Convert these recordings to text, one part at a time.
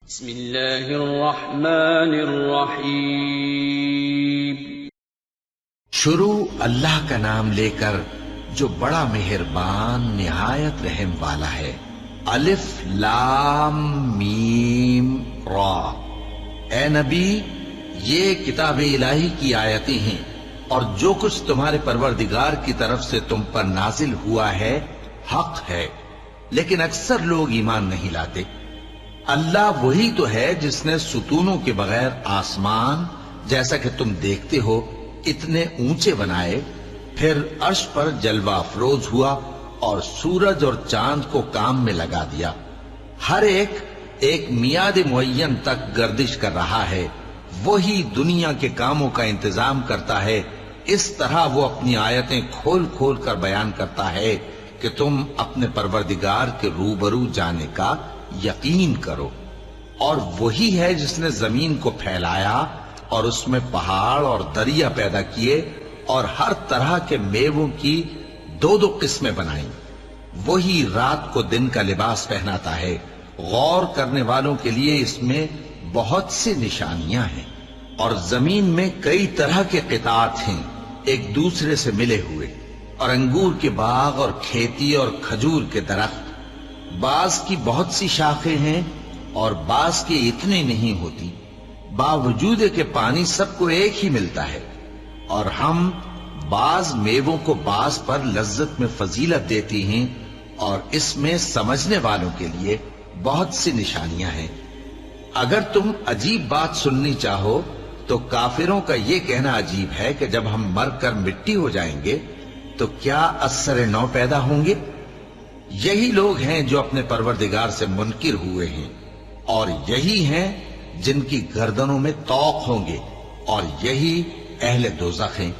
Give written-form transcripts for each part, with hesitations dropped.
بسم اللہ الرحمن الرحیم۔ شروع اللہ کا نام لے کر جو بڑا مہربان نہایت رحم والا ہے۔ الف لام میم را۔ اے نبی، یہ کتاب الہی کی آیتیں ہیں اور جو کچھ تمہارے پروردگار کی طرف سے تم پر نازل ہوا ہے حق ہے، لیکن اکثر لوگ ایمان نہیں لاتے۔ اللہ وہی تو ہے جس نے ستونوں کے بغیر آسمان جیسا کہ تم دیکھتے ہو اتنے اونچے بنائے، پھر عرش پر جلوہ افروز ہوا اور سورج اور چاند کو کام میں لگا دیا۔ ہر ایک میعاد معین تک گردش کر رہا ہے۔ وہی دنیا کے کاموں کا انتظام کرتا ہے۔ اس طرح وہ اپنی آیتیں کھول کھول کر بیان کرتا ہے کہ تم اپنے پروردگار کے روبرو جانے کا یقین کرو۔ اور وہی ہے جس نے زمین کو پھیلایا اور اس میں پہاڑ اور دریا پیدا کیے اور ہر طرح کے میووں کی دو قسمیں بنائیں۔ وہی رات کو دن کا لباس پہناتا ہے۔ غور کرنے والوں کے لیے اس میں بہت سی نشانیاں ہیں۔ اور زمین میں کئی طرح کے قطعات ہیں ایک دوسرے سے ملے ہوئے، اور انگور کے باغ اور کھیتی اور کھجور کے درخت۔ بعض کی بہت سی شاخیں ہیں اور بعض کی اتنی نہیں ہوتی، باوجود کہ پانی سب کو ایک ہی ملتا ہے۔ اور ہم بعض میووں کو بعض پر لذت میں فضیلت دیتی ہیں، اور اس میں سمجھنے والوں کے لیے بہت سی نشانیاں ہیں۔ اگر تم عجیب بات سننی چاہو تو کافروں کا یہ کہنا عجیب ہے کہ جب ہم مر کر مٹی ہو جائیں گے تو کیا از نو پیدا ہوں گے؟ یہی لوگ ہیں جو اپنے پروردگار سے منکر ہوئے ہیں، اور یہی ہیں جن کی گردنوں میں طوق ہوں گے، اور یہی اہل دوزخ ہیں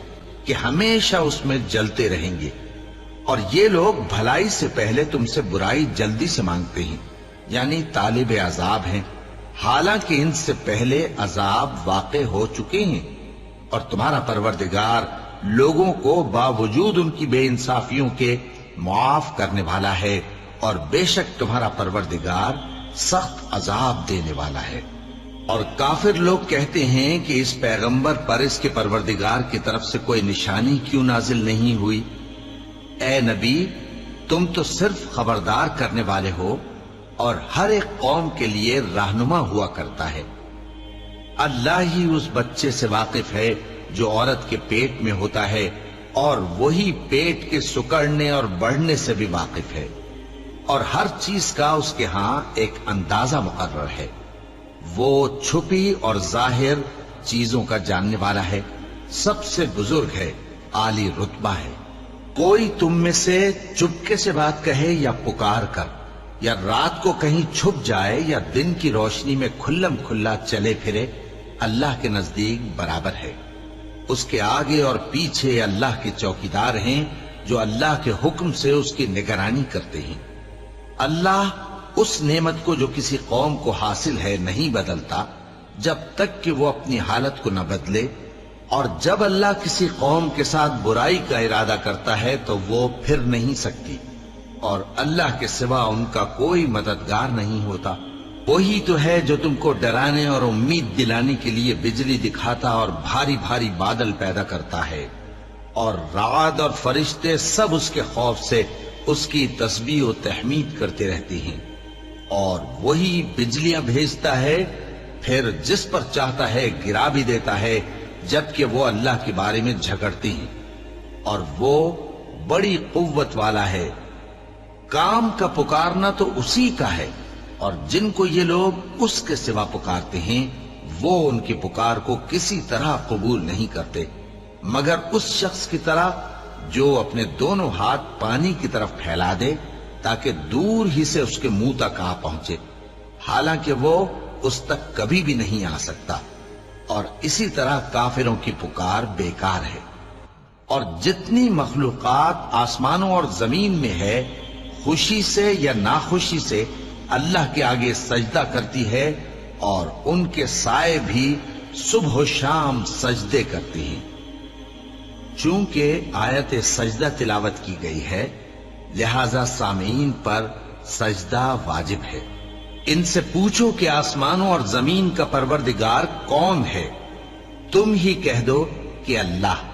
کہ ہمیشہ اس میں جلتے رہیں گے۔ اور یہ لوگ بھلائی سے پہلے تم سے برائی جلدی سے مانگتے ہیں، یعنی طالب عذاب ہیں، حالانکہ ان سے پہلے عذاب واقع ہو چکے ہیں۔ اور تمہارا پروردگار لوگوں کو باوجود ان کی بے انصافیوں کے معاف کرنے والا ہے، اور بے شک تمہارا پروردگار سخت عذاب دینے والا ہے۔ اور کافر لوگ کہتے ہیں کہ اس پیغمبر پر اس کے پروردگار کی طرف سے کوئی نشانی کیوں نازل نہیں ہوئی؟ اے نبی، تم تو صرف خبردار کرنے والے ہو، اور ہر ایک قوم کے لیے رہنما ہوا کرتا ہے۔ اللہ ہی اس بچے سے واقف ہے جو عورت کے پیٹ میں ہوتا ہے، اور وہی پیٹ کے سکڑنے اور بڑھنے سے بھی واقف ہے، اور ہر چیز کا اس کے ہاں ایک اندازہ مقرر ہے۔ وہ چھپی اور ظاہر چیزوں کا جاننے والا ہے، سب سے بزرگ ہے، عالی رتبہ ہے۔ کوئی تم میں سے چپکے سے بات کہے یا پکار کر، یا رات کو کہیں چھپ جائے یا دن کی روشنی میں کھلم کھلا چلے پھرے، اللہ کے نزدیک برابر ہے۔ اس کے آگے اور پیچھے اللہ کے چوکیدار ہیں جو اللہ کے حکم سے اس کی نگرانی کرتے ہیں۔ اللہ اس نعمت کو جو کسی قوم کو حاصل ہے نہیں بدلتا جب تک کہ وہ اپنی حالت کو نہ بدلے، اور جب اللہ کسی قوم کے ساتھ برائی کا ارادہ کرتا ہے تو وہ پھر نہیں سکتی، اور اللہ کے سوا ان کا کوئی مددگار نہیں ہوتا۔ وہی تو ہے جو تم کو ڈرانے اور امید دلانے کے لیے بجلی دکھاتا اور بھاری بھاری بادل پیدا کرتا ہے، اور رعد اور فرشتے سب اس کے خوف سے اس کی تسبیح و تحمید کرتے رہتے ہیں۔ اور وہی بجلیاں بھیجتا ہے، پھر جس پر چاہتا ہے گرا بھی دیتا ہے، جبکہ وہ اللہ کے بارے میں جھگڑتے ہیں، اور وہ بڑی قوت والا ہے۔ کام کا پکارنا تو اسی کا ہے، اور جن کو یہ لوگ اس کے سوا پکارتے ہیں وہ ان کی پکار کو کسی طرح قبول نہیں کرتے، مگر اس شخص کی طرح جو اپنے دونوں ہاتھ پانی کی طرف پھیلا دے تاکہ دور ہی سے اس کے منہ تک آ پہنچے، حالانکہ وہ اس تک کبھی بھی نہیں آ سکتا۔ اور اسی طرح کافروں کی پکار بیکار ہے۔ اور جتنی مخلوقات آسمانوں اور زمین میں ہے، خوشی سے یا ناخوشی سے اللہ کے آگے سجدہ کرتی ہے، اور ان کے سائے بھی صبح و شام سجدے کرتے ہیں۔ چونکہ آیت سجدہ تلاوت کی گئی ہے، لہذا سامعین پر سجدہ واجب ہے۔ ان سے پوچھو کہ آسمانوں اور زمین کا پروردگار کون ہے؟ تم ہی کہہ دو کہ اللہ۔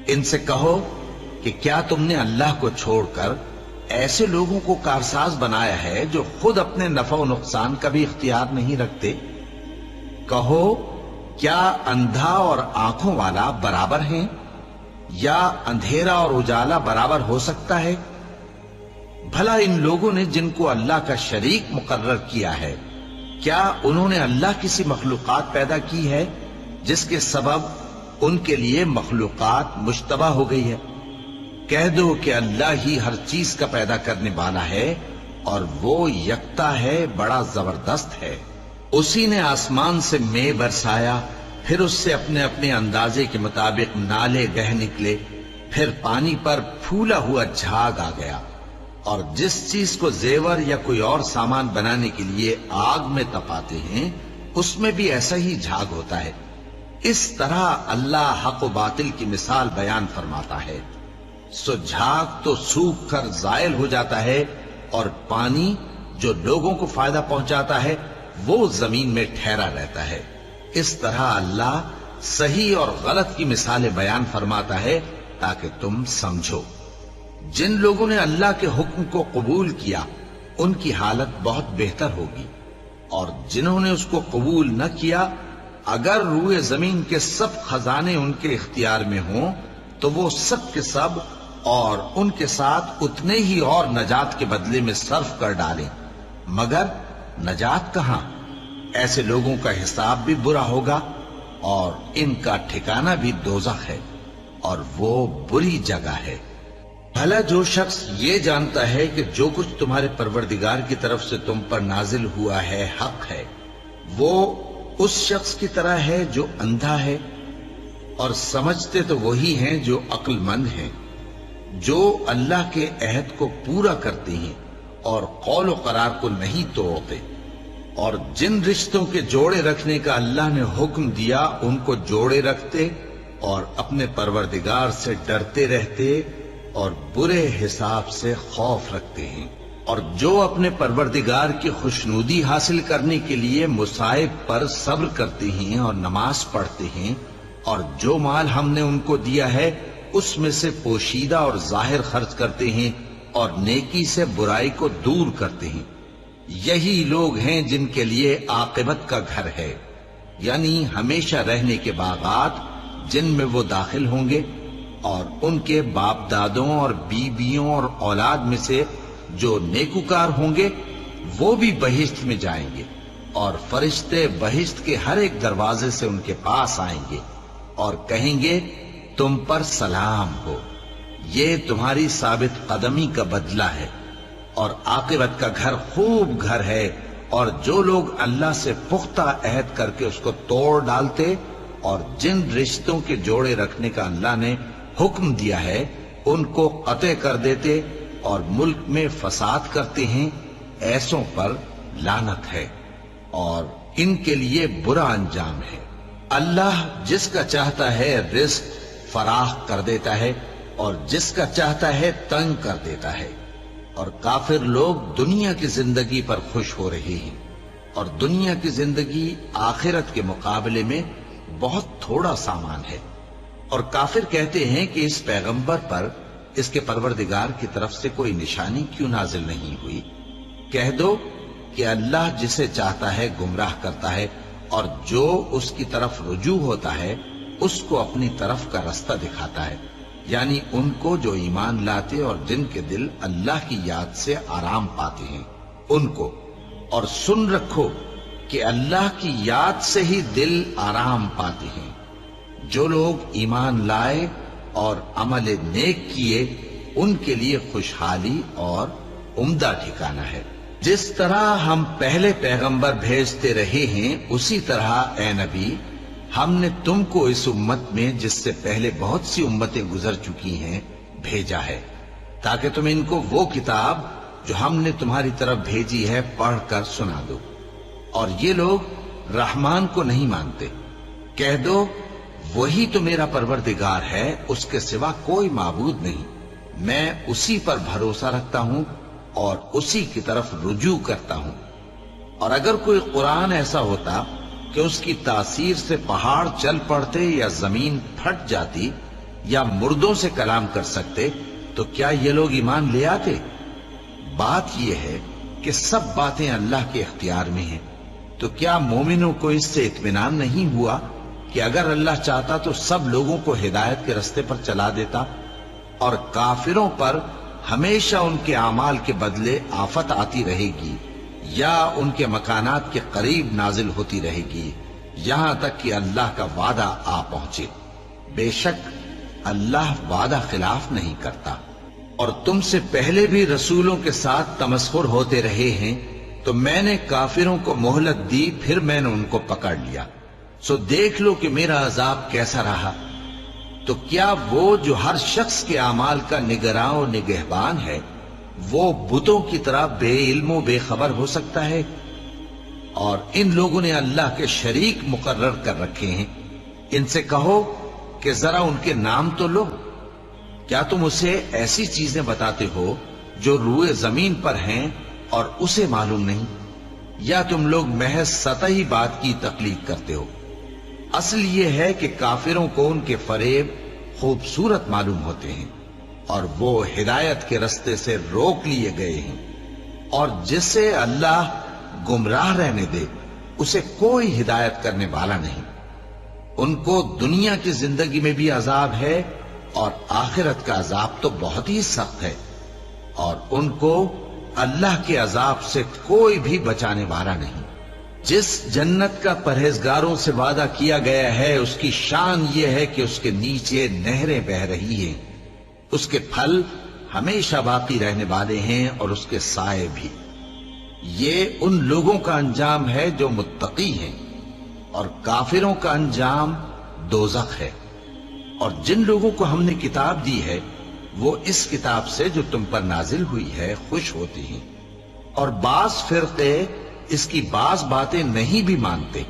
ان سے کہو کہ کیا تم نے اللہ کو چھوڑ کر ایسے لوگوں کو کارساز بنایا ہے جو خود اپنے نفع و نقصان کا بھی اختیار نہیں رکھتے؟ کہو کیا اندھا اور آنکھوں والا برابر ہیں، یا اندھیرا اور اجالا برابر ہو سکتا ہے؟ بھلا ان لوگوں نے جن کو اللہ کا شریک مقرر کیا ہے، کیا انہوں نے اللہ کسی مخلوقات پیدا کی ہے جس کے سبب ان کے لیے مخلوقات مشتبہ ہو گئی ہے؟ کہہ دو کہ اللہ ہی ہر چیز کا پیدا کرنے والا ہے اور وہ یکتا ہے، بڑا زبردست ہے۔ اسی نے آسمان سے مے برسایا، پھر اس سے اپنے اپنے اندازے کے مطابق نالے بہہ نکلے، پھر پانی پر پھولا ہوا جھاگ آ گیا، اور جس چیز کو زیور یا کوئی اور سامان بنانے کے لیے آگ میں تپاتے ہیں اس میں بھی ایسا ہی جھاگ ہوتا ہے۔ اس طرح اللہ حق و باطل کی مثال بیان فرماتا ہے۔ سو جھاگ تو سوکھ کر زائل ہو جاتا ہے، اور پانی جو لوگوں کو فائدہ پہنچاتا ہے وہ زمین میں ٹھہرا رہتا ہے۔ اس طرح اللہ صحیح اور غلط کی مثالیں بیان فرماتا ہے تاکہ تم سمجھو۔ جن لوگوں نے اللہ کے حکم کو قبول کیا ان کی حالت بہت بہتر ہوگی، اور جنہوں نے اس کو قبول نہ کیا، اگر روئے زمین کے سب خزانے ان کے اختیار میں ہوں تو وہ سب کے سب اور ان کے ساتھ اتنے ہی اور نجات کے بدلے میں صرف کر ڈالیں، مگر نجات کہاں؟ ایسے لوگوں کا حساب بھی برا ہوگا، اور ان کا ٹھکانہ بھی دوزخ ہے، اور وہ بری جگہ ہے۔ بھلا جو شخص یہ جانتا ہے کہ جو کچھ تمہارے پروردگار کی طرف سے تم پر نازل ہوا ہے حق ہے، وہ اس شخص کی طرح ہے جو اندھا ہے، اور سمجھتے تو وہی ہیں جو عقل مند ہیں، جو اللہ کے عہد کو پورا کرتے ہیں اور قول و قرار کو نہیں توڑتے، اور جن رشتوں کے جوڑے رکھنے کا اللہ نے حکم دیا ان کو جوڑے رکھتے اور اپنے پروردگار سے ڈرتے رہتے اور برے حساب سے خوف رکھتے ہیں، اور جو اپنے پروردگار کی خوشنودی حاصل کرنے کے لیے مصائب پر صبر کرتے ہیں اور نماز پڑھتے ہیں، اور جو مال ہم نے ان کو دیا ہے اس میں سے پوشیدہ اور ظاہر خرچ کرتے ہیں اور نیکی سے برائی کو دور کرتے ہیں، یہی لوگ ہیں جن کے لیے عاقبت کا گھر ہے، یعنی ہمیشہ رہنے کے باغات جن میں وہ داخل ہوں گے، اور ان کے باپ دادوں اور بیویوں اور اولاد میں سے جو نیکوکار ہوں گے وہ بھی بہشت میں جائیں گے، اور فرشتے بہشت کے ہر ایک دروازے سے ان کے پاس آئیں گے اور کہیں گے تم پر سلام ہو، یہ تمہاری ثابت قدمی کا بدلہ ہے، اور عاقبت کا گھر خوب گھر ہے۔ اور جو لوگ اللہ سے پختہ عہد کر کے اس کو توڑ ڈالتے اور جن رشتوں کے جوڑے رکھنے کا اللہ نے حکم دیا ہے ان کو قطع کر دیتے اور ملک میں فساد کرتے ہیں، ایسوں پر لعنت ہے اور ان کے لیے برا انجام ہے۔ اللہ جس کا چاہتا ہے رزق فراخ کر دیتا ہے اور جس کا چاہتا ہے تنگ کر دیتا ہے، اور کافر لوگ دنیا کی زندگی پر خوش ہو رہے ہیں، اور دنیا کی زندگی آخرت کے مقابلے میں بہت تھوڑا سامان ہے۔ اور کافر کہتے ہیں کہ اس پیغمبر پر اس کے پروردگار کی طرف سے کوئی نشانی کیوں نازل نہیں ہوئی؟ کہہ دو کہ اللہ جسے چاہتا ہے گمراہ کرتا ہے، اور جو اس کی طرف رجوع ہوتا ہے اس کو اپنی طرف کا رستہ دکھاتا ہے، یعنی ان کو جو ایمان لاتے اور جن کے دل اللہ کی یاد سے آرام پاتے ہیں ان کو۔ اور سن رکھو کہ اللہ کی یاد سے ہی دل آرام پاتے ہیں۔ جو لوگ ایمان لائے اور عمل نیک کیے ان کے لیے خوشحالی اور عمدہ ٹھکانہ ہے۔ جس طرح ہم پہلے پیغمبر بھیجتے رہے ہیں اسی طرح اے نبی ہم نے تم کو اس امت میں جس سے پہلے بہت سی امتیں گزر چکی ہیں بھیجا ہے، تاکہ تم ان کو وہ کتاب جو ہم نے تمہاری طرف بھیجی ہے پڑھ کر سنا دو۔ اور یہ لوگ رحمان کو نہیں مانتے۔ کہہ دو وہی تو میرا پروردگار ہے، اس کے سوا کوئی معبود نہیں، میں اسی پر بھروسہ رکھتا ہوں اور اسی کی طرف رجوع کرتا ہوں۔ اور اگر کوئی قرآن ایسا ہوتا کہ اس کی تاثیر سے پہاڑ چل پڑتے یا زمین پھٹ جاتی یا مردوں سے کلام کر سکتے تو کیا یہ لوگ ایمان لے آتے؟ بات یہ ہے کہ سب باتیں اللہ کے اختیار میں ہیں، تو کیا مومنوں کو اس سے اطمینان نہیں ہوا کہ اگر اللہ چاہتا تو سب لوگوں کو ہدایت کے رستے پر چلا دیتا، اور کافروں پر ہمیشہ ان کے اعمال کے بدلے آفت آتی رہے گی یا ان کے مکانات کے قریب نازل ہوتی رہے گی یہاں تک کہ اللہ کا وعدہ آ پہنچے۔ بے شک اللہ وعدہ خلاف نہیں کرتا۔ اور تم سے پہلے بھی رسولوں کے ساتھ تمسخر ہوتے رہے ہیں، تو میں نے کافروں کو مہلت دی، پھر میں نے ان کو پکڑ لیا، سو دیکھ لو کہ میرا عذاب کیسا رہا۔ تو کیا وہ جو ہر شخص کے اعمال کا نگراں و نگہبان ہے، وہ بتوں کی طرح بے علم و بے خبر ہو سکتا ہے؟ اور ان لوگوں نے اللہ کے شریک مقرر کر رکھے ہیں۔ ان سے کہو کہ ذرا ان کے نام تو لو۔ کیا تم اسے ایسی چیزیں بتاتے ہو جو روئے زمین پر ہیں اور اسے معلوم نہیں، یا تم لوگ محض سطحی بات کی تقلید کرتے ہو؟ اصل یہ ہے کہ کافروں کو ان کے فریب خوبصورت معلوم ہوتے ہیں اور وہ ہدایت کے رستے سے روک لیے گئے ہیں، اور جسے اللہ گمراہ رہنے دے اسے کوئی ہدایت کرنے والا نہیں۔ ان کو دنیا کی زندگی میں بھی عذاب ہے اور آخرت کا عذاب تو بہت ہی سخت ہے، اور ان کو اللہ کے عذاب سے کوئی بھی بچانے والا نہیں۔ جس جنت کا پرہیزگاروں سے وعدہ کیا گیا ہے اس کی شان یہ ہے کہ اس کے نیچے نہریں بہ رہی ہیں، اس کے پھل ہمیشہ باقی رہنے والے ہیں اور اس کے سائے بھی۔ یہ ان لوگوں کا انجام ہے جو متقی ہیں، اور کافروں کا انجام دوزخ ہے۔ اور جن لوگوں کو ہم نے کتاب دی ہے وہ اس کتاب سے جو تم پر نازل ہوئی ہے خوش ہوتی ہیں، اور بعض فرقے اس کی بعض باتیں نہیں بھی مانتے۔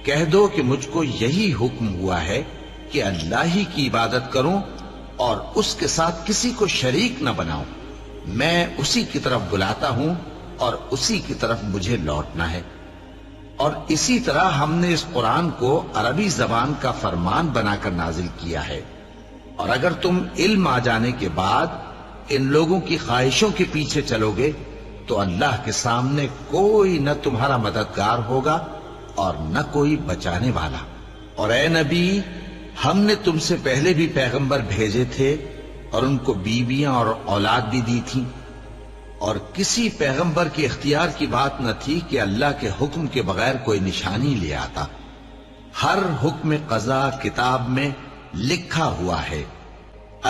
کہہ دو کہ مجھ کو یہی حکم ہوا ہے کہ اللہ ہی کی عبادت کروں اور اس کے ساتھ کسی کو شریک نہ بناؤں۔ میں اسی کی طرف بلاتا ہوں اور اسی کی طرف مجھے لوٹنا ہے۔ اور اسی طرح ہم نے اس قرآن کو عربی زبان کا فرمان بنا کر نازل کیا ہے، اور اگر تم علم آ جانے کے بعد ان لوگوں کی خواہشوں کے پیچھے چلو گے تو اللہ کے سامنے کوئی نہ تمہارا مددگار ہوگا اور نہ کوئی بچانے والا۔ اور اے نبی، ہم نے تم سے پہلے بھی پیغمبر بھیجے تھے اور ان کو بیویاں اور اولاد بھی دی تھیں، اور کسی پیغمبر کے اختیار کی بات نہ تھی کہ اللہ کے حکم کے بغیر کوئی نشانی لے آتا۔ ہر حکم قضا کتاب میں لکھا ہوا ہے۔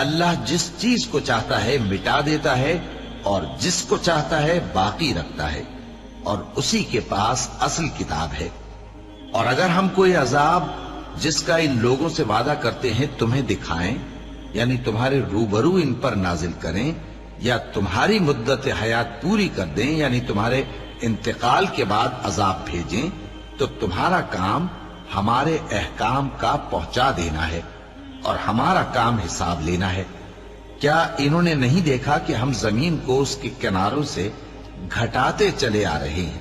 اللہ جس چیز کو چاہتا ہے مٹا دیتا ہے اور جس کو چاہتا ہے باقی رکھتا ہے، اور اسی کے پاس اصل کتاب ہے۔ اور اگر ہم کوئی عذاب جس کا ان لوگوں سے وعدہ کرتے ہیں تمہیں دکھائیں، یعنی تمہارے روبرو ان پر نازل کریں، یا تمہاری مدت حیات پوری کر دیں، یعنی تمہارے انتقال کے بعد عذاب بھیجیں، تو تمہارا کام ہمارے احکام کا پہنچا دینا ہے اور ہمارا کام حساب لینا ہے۔ کیا انہوں نے نہیں دیکھا کہ ہم زمین کو اس کے کناروں سے گھٹاتے چلے آ رہے ہیں،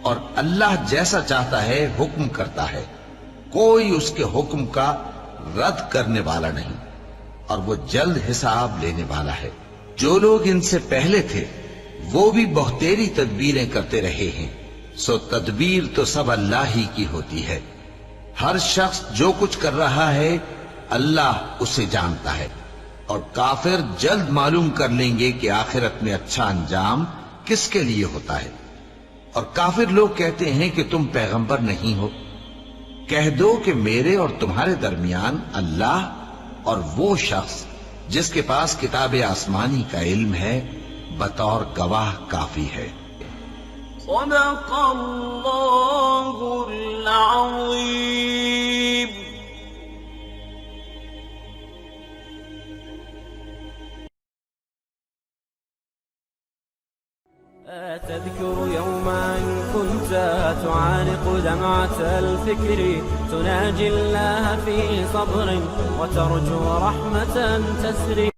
اور اللہ جیسا چاہتا ہے حکم کرتا ہے، کوئی اس کے حکم کا رد کرنے والا نہیں، اور وہ جلد حساب لینے والا ہے۔ جو لوگ ان سے پہلے تھے وہ بھی بہتیری تدبیریں کرتے رہے ہیں، سو تدبیر تو سب اللہ ہی کی ہوتی ہے۔ ہر شخص جو کچھ کر رہا ہے اللہ اسے جانتا ہے، اور کافر جلد معلوم کر لیں گے کہ آخرت میں اچھا انجام کس کے لیے ہوتا ہے۔ اور کافر لوگ کہتے ہیں کہ تم پیغمبر نہیں ہو۔ کہہ دو کہ میرے اور تمہارے درمیان اللہ اور وہ شخص جس کے پاس کتاب آسمانی کا علم ہے بطور گواہ کافی ہے۔ صدق اللہ العظیم۔ تذكر يوما كنت تعانق دمعة الفكر تناجي الله في صبر وترجو رحمة تسري